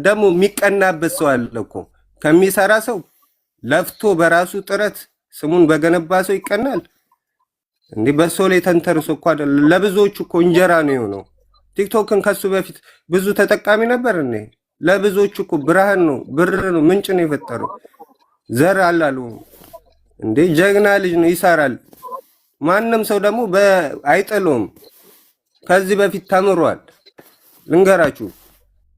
ደግሞ የሚቀናበት ሰው አለ እኮ ከሚሰራ ሰው ለፍቶ በራሱ ጥረት ስሙን በገነባ ሰው ይቀናል እንዴ? በሰው ላይ ተንተርሶ እኮ አይደል? ለብዙዎች እኮ እንጀራ ነው የሆነው። ቲክቶክን ከሱ በፊት ብዙ ተጠቃሚ ነበር እንዴ? ለብዙዎች እኮ ብርሃን ነው፣ ብር ነው፣ ምንጭ ነው የፈጠረው። ዘር አላሉ እንዴ? ጀግና ልጅ ነው፣ ይሰራል። ማንም ሰው ደግሞ አይጥለውም። ከዚህ በፊት ተምሯል። ልንገራችሁ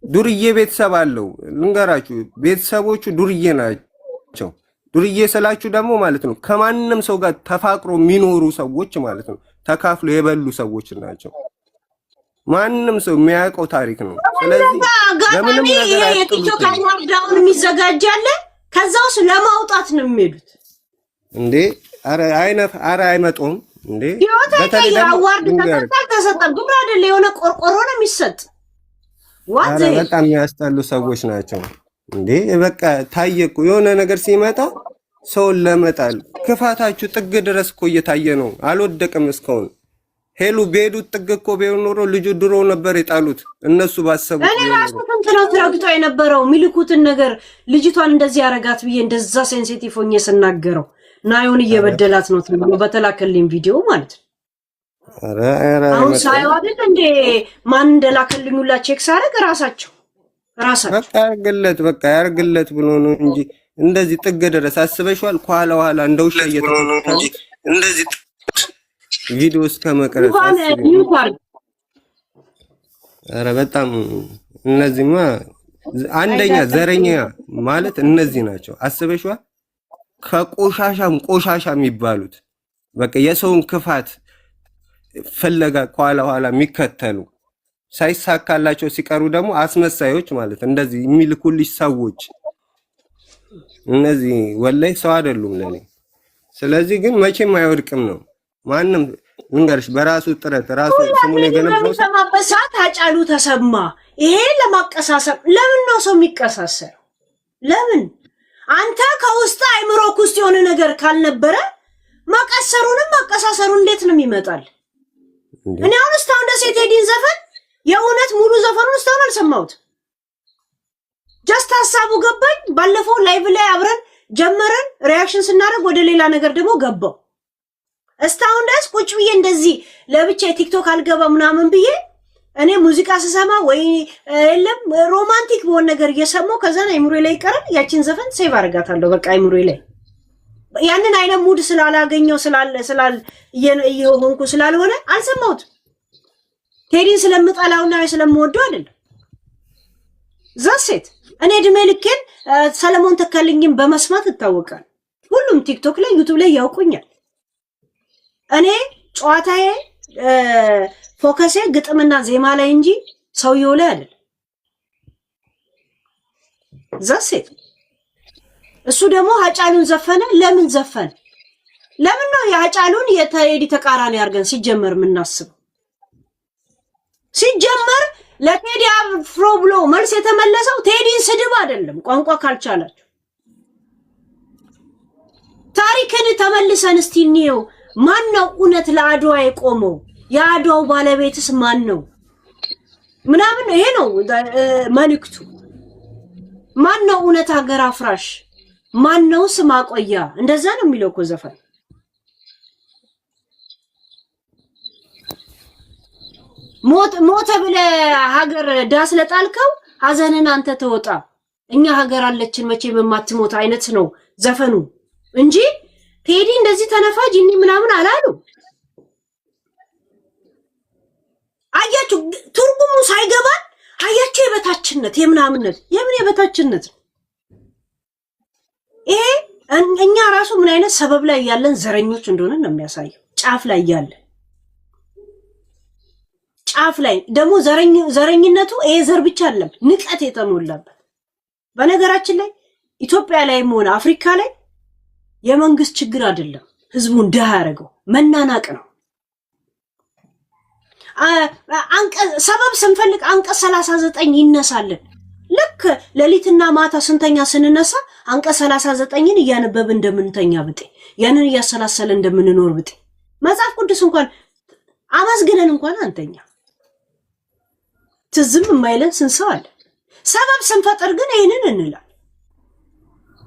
ዱርዬ ቤተሰብ አለው። ልንገራችሁ ቤተሰቦቹ ዱርዬ ናቸው። ዱርዬ ስላችሁ ደግሞ ማለት ነው ከማንም ሰው ጋር ተፋቅሮ የሚኖሩ ሰዎች ማለት ነው። ተካፍሎ የበሉ ሰዎች ናቸው። ማንም ሰው የሚያውቀው ታሪክ ነው። ስለዚህ ለምንም ነገር የቲክቶክ አዋርዳውን የሚዘጋጃለ ከዛውስ ለማውጣት ነው የሚሄዱት እንዴ? አረ አይመጡም እንዴ? በተለይ አዋርድ ተሰጠ ግብር አይደለ የሆነ ቆርቆሮ ነው የሚሰጥ። በጣም የሚያስጠሉ ሰዎች ናቸው እንዴ? በቃ ታየቁ የሆነ ነገር ሲመጣ ሰውን ለመጣል ክፋታችሁ ጥግ ድረስ እኮ እየታየ ነው። አልወደቅም እስካሁን። ሄሉ ቤዱት ጥግ እኮ ቢሆን ኖሮ ልጁ ድሮ ነበር የጣሉት እነሱ ባሰቡት። እኔ ራሱ ነው ተረግጦ የነበረው ሚልኩትን ነገር ልጅቷን እንደዚህ ያረጋት ብዬ እንደዛ ሴንሲቲቭ ሆኜ ስናገረው ናዮን እየበደላት ነው ተብሎ በተላከልኝ ቪዲዮ ማለት ነው። አሁን ሳይው አይደል እንዴ ማን እንደላከልኝ ሁላ ቼክ ሳረግ ራሳቸው በቃ ያርግለት ብሎ ነው እንጂ እንደዚህ ጥግ ድረስ አስበሽዋል? ኋላ ኋላ እንደውሻ እየተከታተሉ እንደዚህ ቪዲዮ እስከ መቅረጽ ኧረ በጣም እነዚህማ አንደኛ ዘረኛ ማለት እነዚህ ናቸው። አስበሽዋል? ከቆሻሻም ቆሻሻ የሚባሉት በቃ የሰውን ክፋት ፍለጋ ኋላ ኋላ የሚከተሉ ሳይሳካላቸው ሲቀሩ ደግሞ አስመሳዮች ማለት እንደዚህ የሚልኩልሽ ሰዎች እነዚህ ወላይ ሰው አይደሉም ለኔ። ስለዚህ ግን መቼም አይወድቅም ነው ማንም እንገርሽ በራሱ ጥረት ራሱ ስሙን የገነባው ሰማበሳት አጫሉ ተሰማ። ይሄ ለማቀሳሰብ ለምን ነው ሰው የሚቀሳሰር? ለምን አንተ ከውስጥ አይምሮክ ውስጥ የሆነ ነገር ካልነበረ ማቀሰሩንም ማቀሳሰሩ እንዴት ነው የሚመጣል? እኔ አሁን እስካሁን ደስ የቴዲን ዘፈን የእውነት ሙሉ ዘፈኑን እስካሁን አልሰማሁት። ጀስት ሐሳቡ ገባኝ። ባለፈው ላይቭ ላይ አብረን ጀመረን ሪአክሽን ስናደርግ ወደ ሌላ ነገር ደግሞ ገባው። እስካሁን ደስ ቁጭ ብዬ እንደዚህ ለብቻ ቲክቶክ አልገባ ምናምን ብዬ እኔ ሙዚቃ ስሰማ ወይ የለም ሮማንቲክ በሆነ ነገር እየሰማው ከዛ ነው አይምሮዬ ላይ ቀረን ያቺን ዘፈን ሴቭ አደርጋታለሁ። በቃ አይምሮዬ ላይ ያንን አይነት ሙድ ስላላገኘው እየሆንኩ ስላልሆነ አልሰማሁት። ቴዲን ስለምጠላውና ስለምወደው አይደለም ዛሴት እኔ እድሜ ልኬን ሰለሞን ተካልኝም በመስማት ይታወቃል። ሁሉም ቲክቶክ ላይ ዩቲዩብ ላይ ያውቁኛል። እኔ ጨዋታዬ ፎከሴ ግጥምና ዜማ ላይ እንጂ ሰውየው ላይ አይደለም። ዛሴት እሱ ደግሞ ሀጫሉን ዘፈነ። ለምን ዘፈነ? ለምን ነው የሀጫሉን የቴዲ ተቃራኒ አድርገን ሲጀመር የምናስበው? ሲጀመር ለቴዲ አፍሮ ብሎ መልስ የተመለሰው ቴዲን ስድብ አይደለም። ቋንቋ ካልቻላችሁ ታሪክን ተመልሰን እስቲ እንየው። ማን ነው እውነት ለአድዋ የቆመው? የአድዋው ባለቤትስ ማን ነው? ምናምን ይሄ ነው መልእክቱ። ማን ነው እውነት ሀገር አፍራሽ? ማን ነው ስም አቆያ? እንደዛ ነው የሚለው እኮ ዘፈን። ሞተ ብለህ ሀገር ዳስ ለጣልከው ሀዘንን አንተ ተወጣ፣ እኛ ሀገር አለችን መቼም የማትሞት አይነት ነው ዘፈኑ እንጂ ቴዲ እንደዚህ ተነፋጅ እንኒ ምናምን አላሉ። አያችሁ ትርጉሙ ሳይገባን አያችሁ የበታችነት የምናምነት የምን የበታችነት ይሄ እኛ ራሱ ምን አይነት ሰበብ ላይ ያለን ዘረኞች እንደሆነ ነው የሚያሳየው። ጫፍ ላይ ያለ ጫፍ ላይ ደግሞ ዘረኝነቱ ይሄ ዘር ብቻ አይደለም ንቀት የተሞላበት። በነገራችን ላይ ኢትዮጵያ ላይም ሆነ አፍሪካ ላይ የመንግስት ችግር አይደለም ህዝቡን ደሃ ያደረገው መናናቅ ነው። ሰበብ ስንፈልግ አንቀጽ 39 ይነሳልን። ልክ ሌሊትና ማታ ስንተኛ ስንነሳ አንቀጽ 39ን እያነበብን እንደምንተኛ ብጤ ያንን እያሰላሰለን እንደምንኖር ብጤ መጽሐፍ ቅዱስ እንኳን አመስግነን እንኳን አንተኛ ትዝም የማይለን ስንት ሰው አለ። ሰበብ ስንፈጥር ግን ይሄንን እንላለን።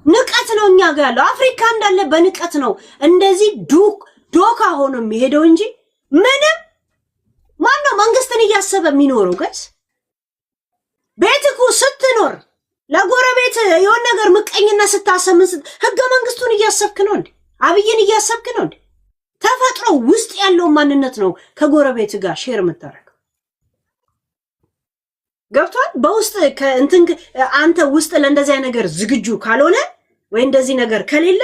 ንቀት ነው እኛ ጋር ያለው። አፍሪካ እንዳለ በንቀት ነው እንደዚህ ዶካ ሆኖ የሚሄደው እንጂ ምንም ማነው መንግስትን እያሰበ የሚኖረው? ጋይስ ቤትኩ ስትኖር ለጎረቤት የሆነ ነገር ምቀኝና ስታሰምን ህገ መንግስቱን እያሰብክ ነው እንዴ? አብይን እያሰብክ ነው እንዴ? ተፈጥሮ ውስጥ ያለው ማንነት ነው ከጎረቤት ጋር ሼር የምታረገው። ገብቷል? በውስጥ ከእንትን አንተ ውስጥ ለእንደዚህ ነገር ዝግጁ ካልሆነ ወይ እንደዚህ ነገር ከሌለ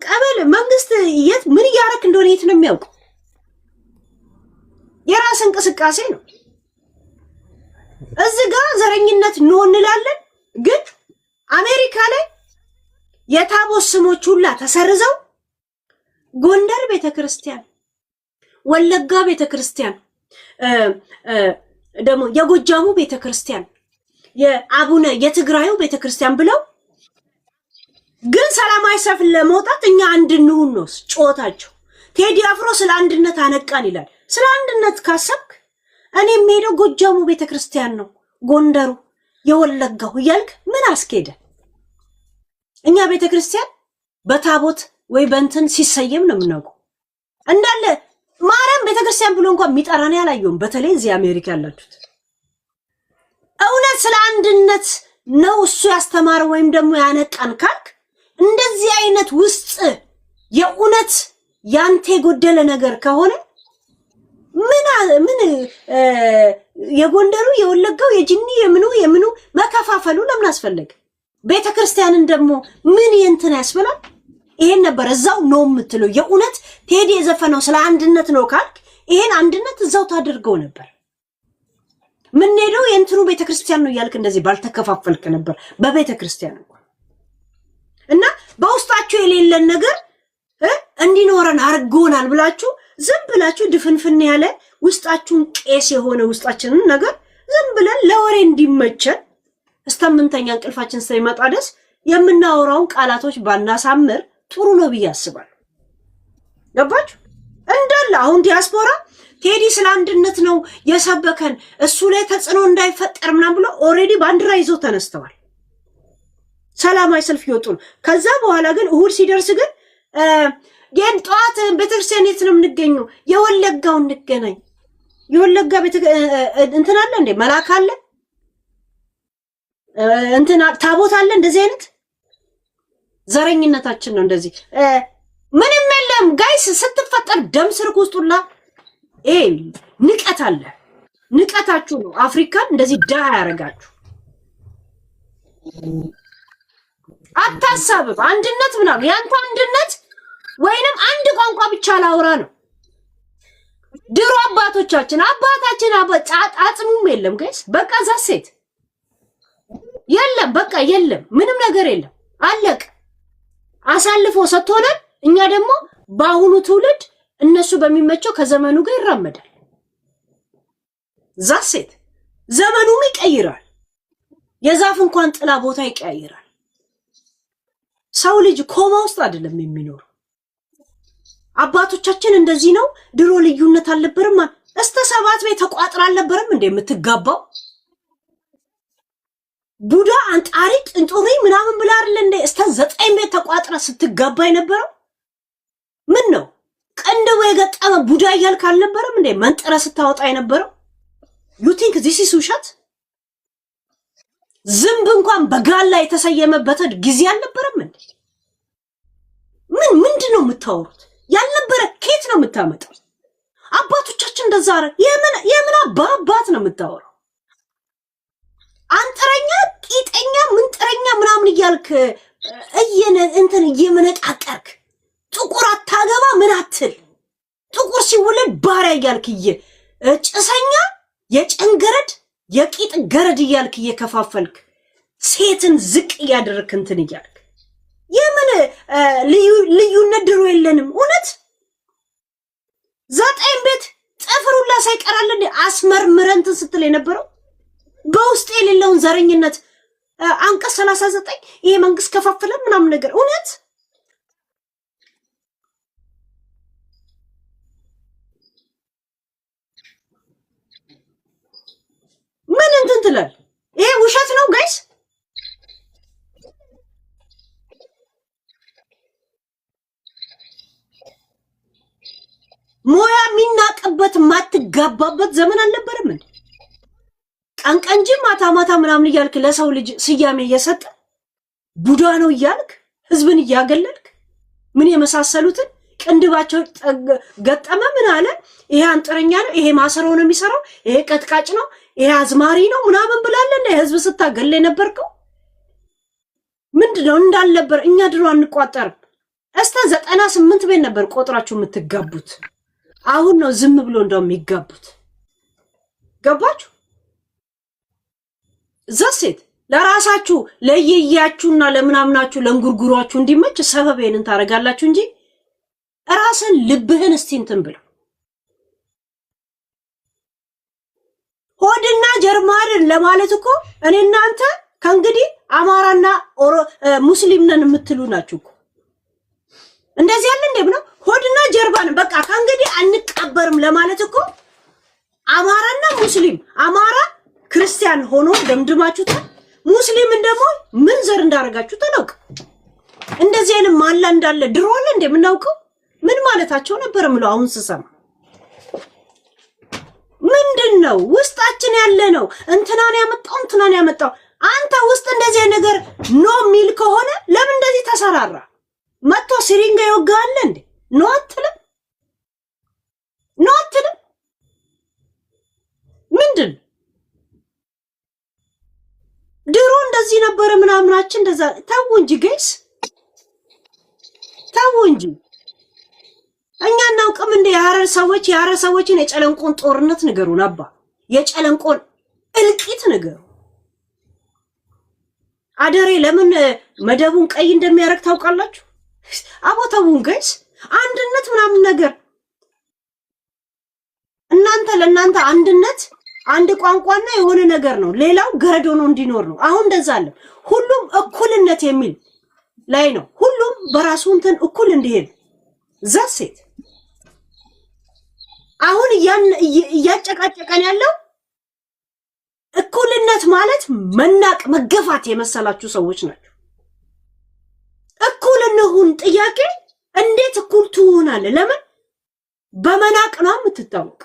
ቀበል መንግስት የት ምን እያረክ እንደሆነ የት ነው የሚያውቀው? የራስ እንቅስቃሴ ነው። እዚህ ጋር ዘረኝነት ነው እንላለን፣ ግን አሜሪካ ላይ የታቦት ስሞች ሁላ ተሰርዘው ጎንደር ቤተክርስቲያን፣ ወለጋ ቤተክርስቲያን፣ ደግሞ የጎጃሙ ቤተክርስቲያን፣ የአቡነ የትግራዩ ቤተክርስቲያን ብለው ግን ሰላማዊ ሰልፍ ለመውጣት እኛ አንድ እንሁን ነው ጮታቸው። ቴዲ አፍሮ ስለ አንድነት አነቃን ይላል። ስለ አንድነት ካሰብክ እኔ የምሄደው ጎጃሙ ቤተክርስቲያን ነው፣ ጎንደሩ፣ የወለጋው እያልክ ምን አስኬደ? እኛ ቤተክርስቲያን በታቦት ወይ በእንትን ሲሰየም ነው የምናውቀው። እንዳለ ማርያም ቤተክርስቲያን ብሎ እንኳን የሚጠራን ያላየውም። በተለይ እዚህ አሜሪካ ያላችሁት እውነት ስለ አንድነት ነው እሱ ያስተማረው ወይም ደግሞ ያነቃን ካልክ እንደዚህ አይነት ውስጥ የእውነት ያንተ የጎደለ ነገር ከሆነ ምን የጎንደሩ የወለጋው የጅኒ የምኑ መከፋፈሉ ለምን አስፈለገ? ቤተክርስቲያንን ደግሞ ምን እንትን ያስበላል? ይሄን ነበር እዛው ነው የምትለው። የእውነት ቴዲ የዘፈነው ስለ አንድነት ነው ካልክ ይሄን አንድነት እዛው ታደርገው ነበር። ምን ሄደው የእንትኑ ቤተክርስቲያን ነው ያልክ እንደዚህ ባልተከፋፈልክ ነበር በቤተክርስቲያን እንኳን። እና በውስጣችሁ የሌለን ነገር እንዲኖረን አርጎናል ብላችሁ ዝም ብላችሁ ድፍንፍን ያለ ውስጣችሁን ቄስ የሆነ ውስጣችንን ነገር ዝም ብለን ለወሬ እንዲመቸን እስተምንተኛ እንቅልፋችን ሳይመጣ ደስ የምናወራውን ቃላቶች ባናሳምር ጥሩ ነው ብዬ አስባለሁ። ገባችሁ? እንዳለ አሁን ዲያስፖራ ቴዲ ስለ አንድነት ነው የሰበከን እሱ ላይ ተጽዕኖ እንዳይፈጠር ምናምን ብሎ ኦሬዲ ባንዲራ ይዞ ተነስተዋል። ሰላማዊ ሰልፍ ይወጡ። ከዛ በኋላ ግን እሁድ ሲደርስ ግን የን ጧት ቤተክርስቲያን የት ነው የምንገኘው? የወለጋው እንገናኝ። የወለጋ እንትን አለ እንዴ? መላክ አለ እንትን ታቦት አለ? እንደዚህ አይነት ዘረኝነታችን ነው። እንደዚህ ምንም የለም ጋይስ። ስትፈጠር ደም ስርክ ውስጡላ ንቀት አለ። ንቀታችሁ ነው አፍሪካን እንደዚህ ዳ ያረጋችሁ። አታሳብብ አንድነት ምናምን ያንተ አንድነት ወይንም አንድ ቋንቋ ብቻ ላውራ ነው። ድሮ አባቶቻችን አጽሙም የለም ጋይስ። በቃ ዛሴት የለም፣ በቃ የለም፣ ምንም ነገር የለም። አለቅ አሳልፎ ሰጥቶናል። እኛ ደግሞ በአሁኑ ትውልድ እነሱ በሚመቸው ከዘመኑ ጋር ይራመዳል። ዛሴት ዘመኑም ይቀይራል። የዛፍ እንኳን ጥላ ቦታ ይቀያይራል። ሰው ልጅ ኮማ ውስጥ አይደለም የሚኖረው። አባቶቻችን እንደዚህ ነው። ድሮ ልዩነት አልነበረም። እስከ 7 ቤት ተቋጥራ አልነበረም እንደ የምትጋባው? ቡዳ አንጣሪ ጥንጡሪ ምናምን ብላ አይደል እንደ እስከ 9 ቤት ተቋጥራ ስትጋባ የነበረው? ምን ነው ቀንደው የገጠመ ቡዳ እያልክ አልነበረም እንደ መንጠረ ስታወጣ የነበረው? you think this is ውሸት? ዝንብ እንኳን በጋላ የተሰየመበት ጊዜ አልነበረም እንዴ? ምንድነው የምታወሩት? ያልነበረ ኬት ነው የምታመጣው? አባቶቻችን እንደዛ አረ የምን አባት ነው የምታወራው? አንጥረኛ ቂጠኛ ምንጥረኛ ምናምን እያልክ እንትን እየመነቃቀርክ ጥቁር አታገባ ምን አትል ጥቁር ሲወለድ ባሪያ እያልክ ጭሰኛ የጨንገረድ የቂጥ ገረድ እያልክ እየከፋፈልክ ሴትን ዝቅ እያደረክ እንትን እያልክ የምን ልዩነት ድሮ የለንም። እውነት 9 ቤት ጥፍሩላ ሳይቀራል እንደ አስመርምረን እንትን ስትል የነበረው በውስጥ የሌለውን ዘረኝነት አንቀጽ 39 ይሄ መንግስት ከፋፈለ ምናምን ነገር እውነት ምን እንትን ትላል? የሚጋባበት ዘመን አልነበረም እንዴ? ቀን ቀን እንጂ ማታ ማታ ምናምን እያልክ ለሰው ልጅ ስያሜ እየሰጠ ቡዳ ነው እያልክ ህዝብን እያገለልክ ምን የመሳሰሉትን ቅንድባቸው ገጠመ ምን አለ ይሄ አንጥረኛ ነው፣ ይሄ ማሰሮ ነው የሚሰራው፣ ይሄ ቀጥቃጭ ነው፣ ይሄ አዝማሪ ነው ምናምን ብላለና ህዝብ ስታገለ የነበርከው ምንድነው? እንዳልነበር እኛ ድሮ አንቋጠርም። እስከ 98 ቤት ነበር ቆጥራችሁ የምትጋቡት። አሁን ነው ዝም ብሎ እንደውም የሚጋቡት። ገባችሁ? ዘሴት ለራሳችሁ ለየያችሁና ለምናምናችሁ ለንጉርጉሯችሁ እንዲመች ሰበቤንን ታረጋላችሁ እንጂ ራስን ልብህን እስቲ እንትን ብለው ሆድና ጀርማድን ለማለት እኮ እኔ እናንተ ከእንግዲህ አማራና ሙስሊም ነን የምትሉ ናችሁ እኮ። እንደዚህ ያለ እንዴ ነው ሆድና ጀርባን በቃ ከእንግዲህ አንቀበርም ለማለት እኮ አማራና ሙስሊም አማራ ክርስቲያን ሆኖ ደምድማችሁታል። ሙስሊም ደግሞ ምን ዘር እንዳረጋችሁ ተናውቅ። እንደዚህ አይነት ማላ እንዳለ ድሮ አለ እንዴ የምናውቀው? ምን ማለታቸው ነበር ምለው አሁን ስሰማ ምንድነው ውስጣችን ያለ ነው። እንትናን ያመጣው አንተ ውስጥ እንደዚህ ነገር ኖ ሚል ከሆነ ለምን እንደዚህ ተሰራራ? መጥቶ ሲሪንጋ ይወጋል እንዴ? ኖ አትልም? ምንድን ድሮ እንደዚህ ነበር ምናምናችን እንደዛ ተው እንጂ ጋይስ ተው እንጂ። እኛ እናውቅም እንደ የሐረር ሰዎችን የጨለንቆን ጦርነት ንገሩን አባ፣ የጨለንቆን እልቂት ንገሩ። አደሬ ለምን መደቡን ቀይ እንደሚያረግ ታውቃላችሁ? አቦታውን ጋይስ አንድነት ምናምን ነገር እናንተ ለእናንተ አንድነት አንድ ቋንቋና የሆነ ነገር ነው፣ ሌላው ገረዶ ነው እንዲኖር ነው። አሁን እንደዛ አለ። ሁሉም እኩልነት የሚል ላይ ነው። ሁሉም በራሱ እንትን እኩል እንዲሄድ ዘሴት አሁን እያጨቃጨቀን ያለው እኩልነት ማለት መናቅ መገፋት የመሰላችሁ ሰዎች ናቸው። እኩል እንሁን ጥያቄ እንዴት እኩል ትሆናለህ? ለምን በመናቅ ነው የምትታወቅ።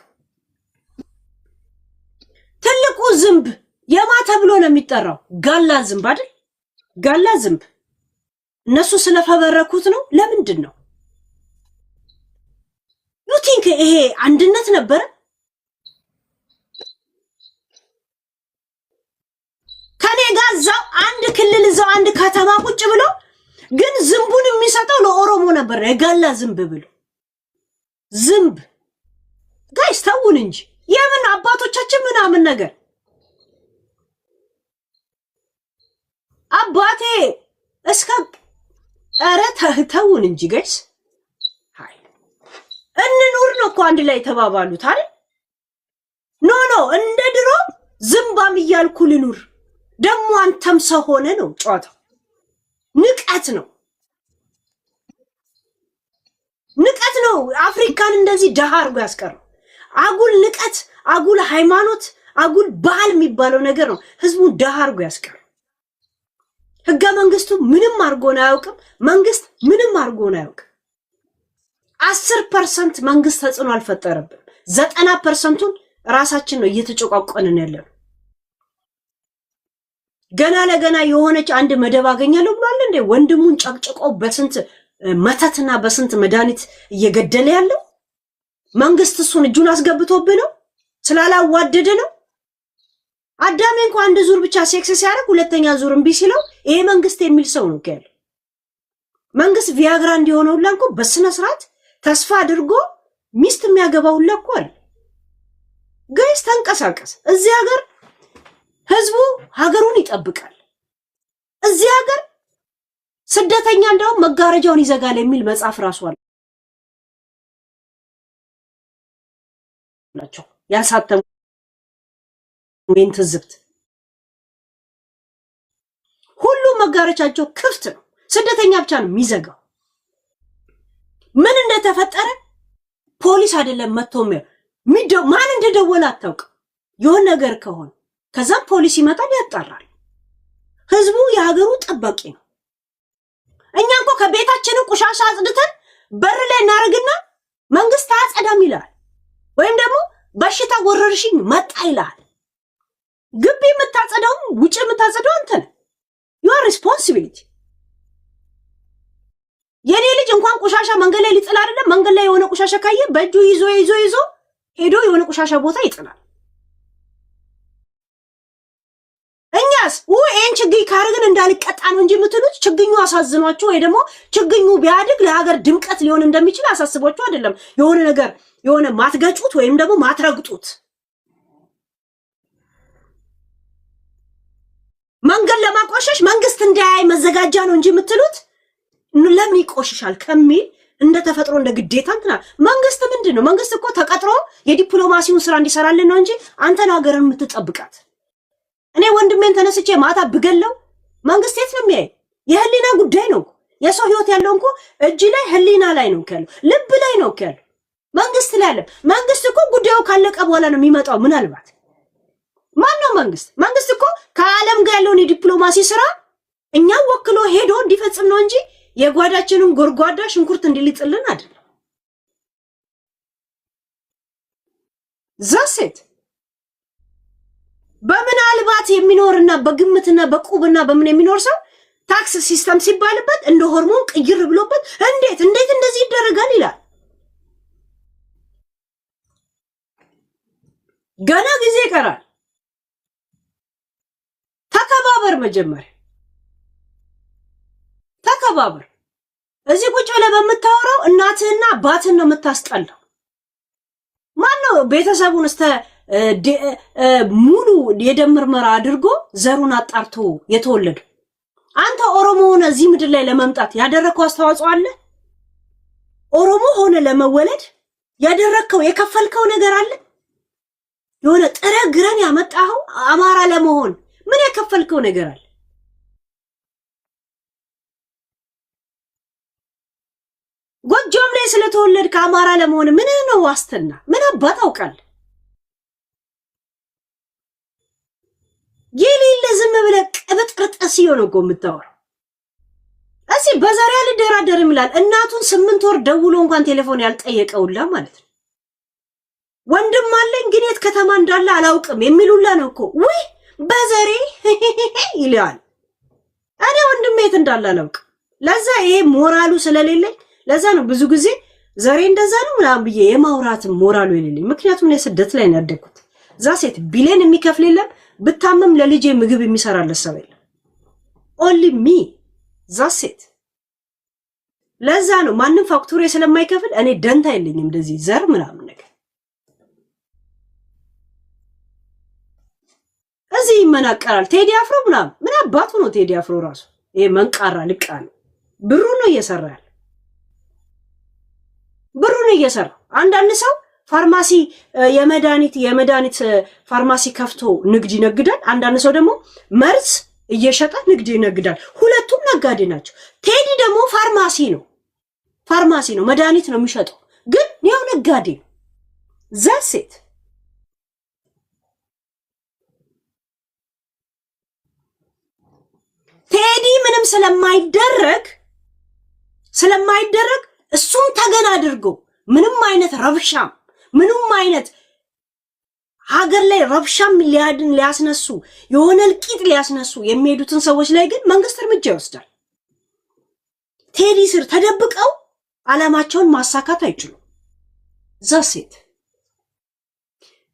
ትልቁ ዝንብ የማ ተብሎ ነው የሚጠራው? ጋላ ዝንብ አይደል? ጋላ ዝንብ እነሱ ስለፈበረኩት ነው። ለምንድን ነው ዩቲንክ ይሄ አንድነት ነበረ? ከኔ ጋር እዛው አንድ ክልል እዛው አንድ ከተማ ቁጭ ብሎ ግን ዝንቡን የሚሰጠው ለኦሮሞ ነበር። የጋላ ዝንብ ብሎ ዝንብ ጋይስ ተውን እንጂ የምን አባቶቻችን ምናምን ነገር አባቴ እስከ ኧረ ተውን እንጂ ጋይስ እንኑር ነው እኮ አንድ ላይ ተባባሉት አይደል? ኖ እንደ ድሮ ዝምባም እያልኩ ልኑር ደግሞ አንተም ሰው ሆነ ነው ጨዋታው። ንቀት ነው አፍሪካን እንደዚህ ደሃ አድርጎ ያስቀረው። አጉል ንቀት፣ አጉል ሃይማኖት፣ አጉል ባህል የሚባለው ነገር ነው ህዝቡን ደሃ አድርጎ ያስቀረው። ህገ መንግስቱ ምንም አድርጎን አያውቅም። መንግስት ምንም አድርጎን አያውቅም። 10% መንግስት ተጽዕኖ አልፈጠረብንም። 90%ቱን ራሳችን ነው እየተጨቋቆንን ያለው። ገና ለገና የሆነች አንድ መደብ አገኛለሁ ብሏል እንዴ? ወንድሙን ጨቅጭቆ በስንት መተትና በስንት መድኃኒት እየገደለ ያለው መንግስት እሱን እጁን አስገብቶብህ ነው? ስላላዋደደ ነው? አዳሜ እንኳን አንድ ዙር ብቻ ሴክስ ሲያደርግ ሁለተኛ ዙር እምቢ ሲለው ይሄ መንግስት የሚል ሰው ነው ያለ። መንግስት ቪያግራ እንዲሆነው ለንኮ በስነ ስርዓት ተስፋ አድርጎ ሚስት የሚያገባው ለቆል ጋይስ ተንቀሳቀስ። እዚህ ሀገር ህዝቡ ሀገሩን ይጠብቃል። እዚህ ሀገር ስደተኛ እንደው መጋረጃውን ይዘጋል የሚል መጽሐፍ ራሱ አላቸው ያሳተሙ ወይን ትዝብት። ሁሉ መጋረጃቸው ክፍት ነው። ስደተኛ ብቻ ነው የሚዘጋው። ምን እንደተፈጠረ ፖሊስ አይደለም መጥቶ ማን እንደደወለ አታውቅ። የሆነ ነገር ከሆነ ከዛም ፖሊስ ይመጣል ያጣራል። ህዝቡ የሀገሩ ጠባቂ ነው። እኛ እንኳን ከቤታችን ቆሻሻ አጽድተን በር ላይ እናረግና መንግስት አጸዳም ይላል። ወይም ደግሞ በሽታ ወረርሽኝ መጣ ይላል። ግቢ የምታጸዳው ውጭ የምታጸዳው አንተ ነህ። you are responsibility። የኔ ልጅ እንኳን ቆሻሻ መንገድ ላይ ሊጥል አይደለም መንገድ ላይ የሆነ ቆሻሻ ካየ በእጁ ይዞ ሄዶ የሆነ ቆሻሻ ቦታ ይጥላል። እኛስ ወይን ችግኝ ካርግን እንዳልቀጣ ነው እንጂ የምትሉት ችግኙ አሳዝኗቸው ወይ ደግሞ ችግኙ ቢያድግ ለሀገር ድምቀት ሊሆን እንደሚችል አሳስቧቸው አይደለም። የሆነ ነገር የሆነ ማትገጩት ወይም ደግሞ ማትረግጡት መንገድ ለማቆሸሽ መንግስት እንዳያይ መዘጋጃ ነው እንጂ የምትሉት ለምን ይቆሽሻል ከሚል እንደ ተፈጥሮ እንደ ግዴታ እንትና መንግስት ምንድነው? መንግስት እኮ ተቀጥሮ የዲፕሎማሲውን ስራ እንዲሰራልን ነው እንጂ አንተን ሀገርን የምትጠብቃት። እኔ ወንድሜን ተነስቼ ማታ ብገለው መንግስት የት ነው የሚያይ? የህሊና ጉዳይ ነው። የሰው ህይወት ያለው እንኳ እጅ ላይ ህሊና ላይ ነው ያለው፣ ልብ ላይ ነው ያለው። መንግስት ላይ አለ። መንግስት እኮ ጉዳዩ ካለቀ በኋላ ነው የሚመጣው። ምናልባት ማን ነው መንግስት? መንግስት እኮ ከዓለም ጋር ያለውን የዲፕሎማሲ ስራ እኛው ወክሎ ሄዶ እንዲፈጽም ነው እንጂ የጓዳችንን ጎርጓዳ ሽንኩርት እንዲልጥልን አይደለም። ዛሴት በምናልባት የሚኖርና በግምትና በቁብና በምን የሚኖር ሰው ታክስ ሲስተም ሲባልበት እንደ ሆርሞን ቅይር ብሎበት እንዴት እንደዚህ ይደረጋል ይላል። ገና ጊዜ ይቀራል። ተከባበር፣ መጀመሪያ ተከባበር። እዚህ ቁጭ ብለህ በምታወራው እናትህና አባትህን ነው የምታስጠላው። ማን ነው ቤተሰቡን ሙሉ የደም ምርመራ አድርጎ ዘሩን አጣርቶ የተወለደ? አንተ ኦሮሞ ሆነ እዚህ ምድር ላይ ለመምጣት ያደረከው አስተዋጽኦ አለ? ኦሮሞ ሆነ ለመወለድ ያደረከው የከፈልከው ነገር አለ? የሆነ ጥረግረን ያመጣኸው አማራ ለመሆን ምን የከፈልከው ነገር አለ? ጎጃም ላይ ስለተወለድክ አማራ ለመሆን ምን ነው ዋስትና? ምን አባት አውቃለህ? የሌለ ዝም ብለህ ቅብጥርጥስ ነው እኮ የምታወራው። እዚህ በዛሬ አልደራደርም ይላል። እናቱን 8 ወር ደውሎ እንኳን ቴሌፎን ያልጠየቀውላ ማለት ነው። ወንድም አለኝ ግን የት ከተማ እንዳለ አላውቅም የሚሉላ ነው እኮ። ወይ በዛሬ ይላል። እኔ ወንድም የት እንዳለ አላውቅም። ለዛ ይሄ ሞራሉ ስለሌለኝ ለዛ ነው ብዙ ጊዜ ዘሬ እንደዛ ነው ምናምን ብዬ የማውራት ሞራሉ የሌለኝ። ምክንያቱም እኔ ስደት ላይ ነው ያደግኩት። ዛሴት ቢሌን የሚከፍል የለም፣ ብታመም ለልጄ ምግብ የሚሰራለት ሰው የለም። ኦንሊ ሚ ዛሴት። ለዛ ነው ማንም ፋክቱሪ ስለማይከፍል እኔ ደንታ የለኝም እንደዚህ ዘር ምናምን ነገር። እዚህ ይመናቀራል ቴዲ አፍሮ ምናምን። ምን አባቱ ነው ቴዲ አፍሮ ራሱ? ይሄ መንቃራ ልቃ ነው። ብሩ ነው እየሰራ ያለ፣ ብሩ ነው እየሰራ። አንዳንድ ሰው ፋርማሲ የመድኃኒት ፋርማሲ ከፍቶ ንግድ ይነግዳል። አንዳንድ ሰው ደግሞ መርዝ እየሸጠ ንግድ ይነግዳል። ሁለቱም ነጋዴ ናቸው። ቴዲ ደግሞ ፋርማሲ ነው መድኃኒት ነው የሚሸጠው፣ ግን ያው ነጋዴ ነው። ዛሴት ቴዲ ምንም ስለማይደረግ እሱም ተገና አድርጎ ምንም አይነት ረብሻም ምንም አይነት ሀገር ላይ ረብሻም ሊያስነሱ የሆነ እልቂት ሊያስነሱ የሚሄዱትን ሰዎች ላይ ግን መንግስት እርምጃ ይወስዳል። ቴዲ ስር ተደብቀው ዓላማቸውን ማሳካት አይችሉም። ዛሴት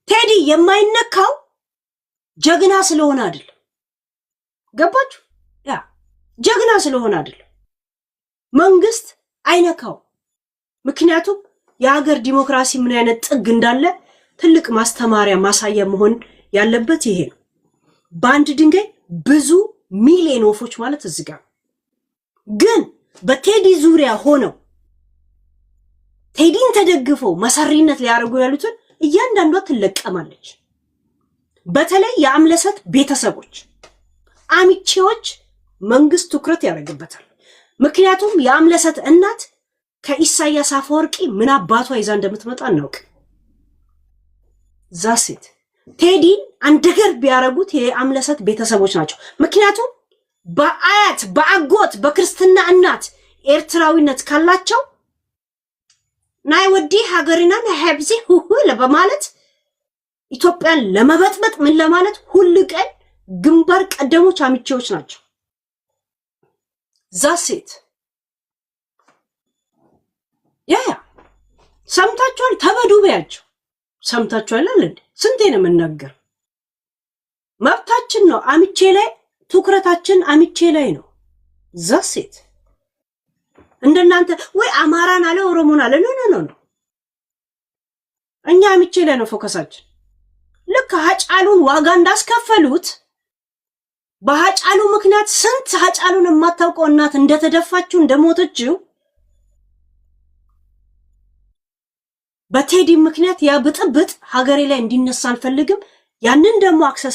ቴዲ የማይነካው ጀግና ስለሆነ አይደለም። ገባችሁ? ያ ጀግና ስለሆነ አይደለም። መንግስት አይነካው። ምክንያቱም የሀገር ዲሞክራሲ ምን አይነት ጥግ እንዳለ ትልቅ ማስተማሪያ ማሳያ መሆን ያለበት ይሄ ነው። በአንድ ድንጋይ ብዙ ሚሊዮን ወፎች ማለት እዚህ ጋር ግን በቴዲ ዙሪያ ሆነው ቴዲን ተደግፈው መሰሪነት ሊያደርጉ ያሉትን እያንዳንዷ ትለቀማለች። በተለይ የአምለሰት ቤተሰቦች አሚቼዎች መንግስት ትኩረት ያደርግበታል። ምክንያቱም የአምለሰት እናት ከኢሳያስ አፈወርቂ ምን አባቷ ይዛ እንደምትመጣ እናውቅ። ዛሴት ቴዲን አንደገር ቢያረጉት የአምለሰት ቤተሰቦች ናቸው። ምክንያቱም በአያት በአጎት በክርስትና እናት ኤርትራዊነት ካላቸው ናይ ወዲ ሀገሪና ነሐብዚ ሁሉ በማለት ኢትዮጵያን ለመበጥበጥ ምን ለማለት ሁሉ ቀን ግንባር ቀደሞች አምጪዎች ናቸው። ዛሴት ያ ሰምታችኋል። ተበዱ በያቸው ሰምታችኋል አይደል? ስንቴ ነው የምናገር? መብታችን ነው። አምቼ ላይ ትኩረታችን አምቼ ላይ ነው። ዛሴት እንደናንተ ወይ አማራን አለ ኦሮሞን አለ ኖ እኛ አምቼ ላይ ነው ፎከሳችን። ልክ ሀጫሉን ዋጋ እንዳስከፈሉት በሀጫሉ ምክንያት ስንት ሀጫሉን የማታውቀው እናት እንደተደፋችው እንደሞተችው በቴዲ ምክንያት ያ ብጥብጥ ሀገሬ ላይ እንዲነሳ አልፈልግም። ያንን ደግሞ አክሰስ